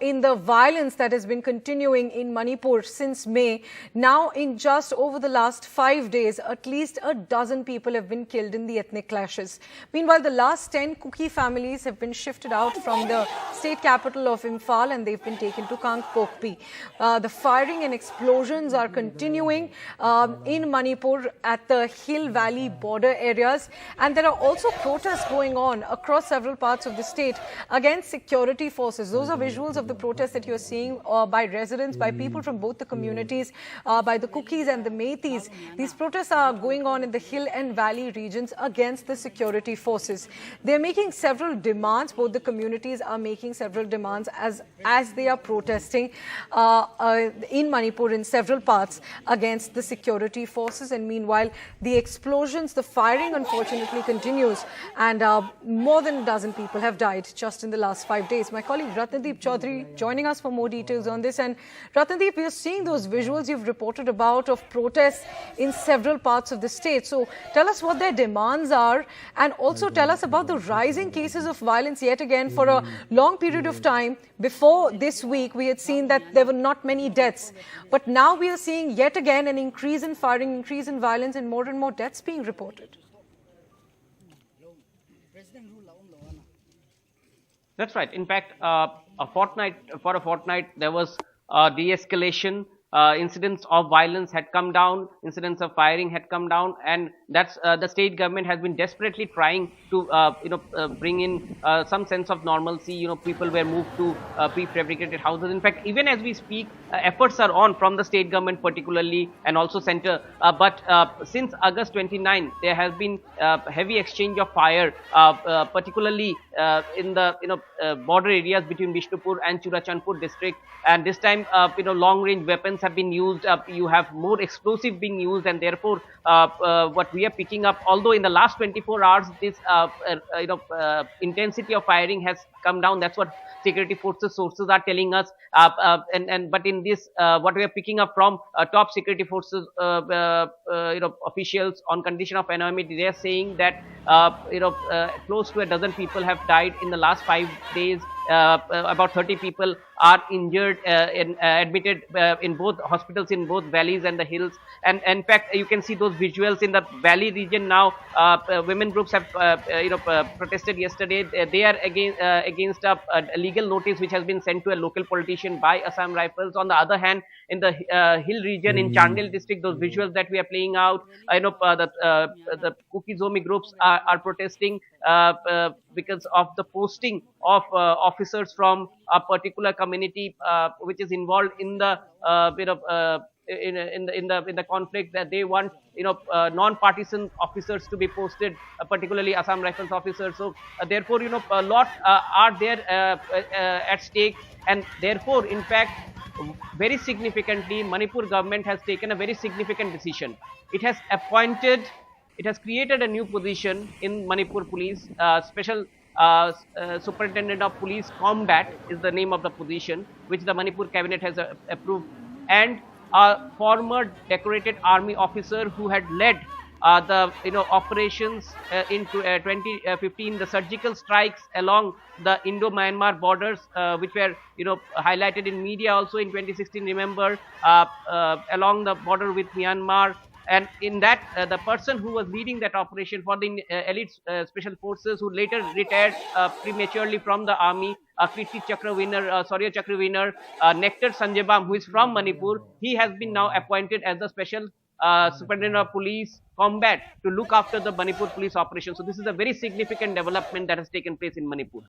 in the violence that has been continuing in Manipur since May. Now, in just over the last 5 days, at least a dozen people have been killed in the ethnic clashes. Meanwhile, the last 10 Kuki families have been shifted out from the state capital of Imphal and they've been taken to Kangpokpi. The firing and explosions are continuing in Manipur at the Hill Valley border areas, and there are also protests going on across several parts of the state against security forces. Those are visuals of the protests that you're seeing by residents, by people from both the communities, by the Kukis and the Meiteis. These protests are going on in the Hill and Valley regions against the security forces. They're making several demands. Both the communities are making several demands as they are protesting in Manipur in several parts against the security forces. And meanwhile, the explosions, the firing unfortunately continues, and more than a dozen people have died just in the last 5 days. My colleague Ratnadeep Chaudhary joining us for more details on this. And Ratnadeep, we are seeing those visuals you've reported about of protests in several parts of the state. So tell us what their demands are, and also tell us about the rising cases of violence yet again. For a long period of time before this week, we had seen that there were not many deaths. But now we are seeing yet again an increase in firing, increase in violence, and more deaths being reported. That's right. In fact, for a fortnight, there was de-escalation. Incidents of violence had come down, incidents of firing had come down, and that's the state government has been desperately trying to bring in some sense of normalcy. People were moved to prefabricated houses. In fact, even as we speak, efforts are on from the state government particularly, and also center. But since August 29, there has been heavy exchange of fire, particularly in the border areas between Bishnupur and Churachandpur district. And this time, long-range weapons have been used. You have more explosive being used, and therefore, what we are picking up, although in the last 24 hours, this intensity of firing has come down. That's what security forces sources are telling us. But in this, what we are picking up from top security forces, officials on condition of anonymity, they are saying that close to a dozen people have died in the last 5 days. About 30 people are injured and admitted in both hospitals in both valleys and the hills. And in fact, you can see those visuals in the valley region now. Women groups have protested yesterday. They are against a legal notice which has been sent to a local politician by Assam Rifles. On the other hand, in the hill region in Chandel district, those visuals that we are playing out, the Kuki Zomi groups are protesting because of the posting of officers from a particular community which is involved in the in the conflict, that they want non-partisan officers to be posted, particularly Assam Rifles officers. So therefore, a lot are there at stake, and therefore, in fact, very significantly, Manipur government has taken a very significant decision. It has created a new position in Manipur Police. Special Superintendent of Police Combat is the name of the position, which the Manipur cabinet has approved, and a former decorated army officer who had led the operations in 2015, the surgical strikes along the Indo-Myanmar borders, which were highlighted in media also in 2016. Remember, along the border with Myanmar. And in that, the person who was leading that operation for the elite special forces, who later retired prematurely from the army, Kirti Chakra winner, Saurya Chakra winner, Nectar Sanjebam, who is from Manipur, he has been now appointed as the special Superintendent of Police Combat to look after the Manipur police operation. So this is a very significant development that has taken place in Manipur.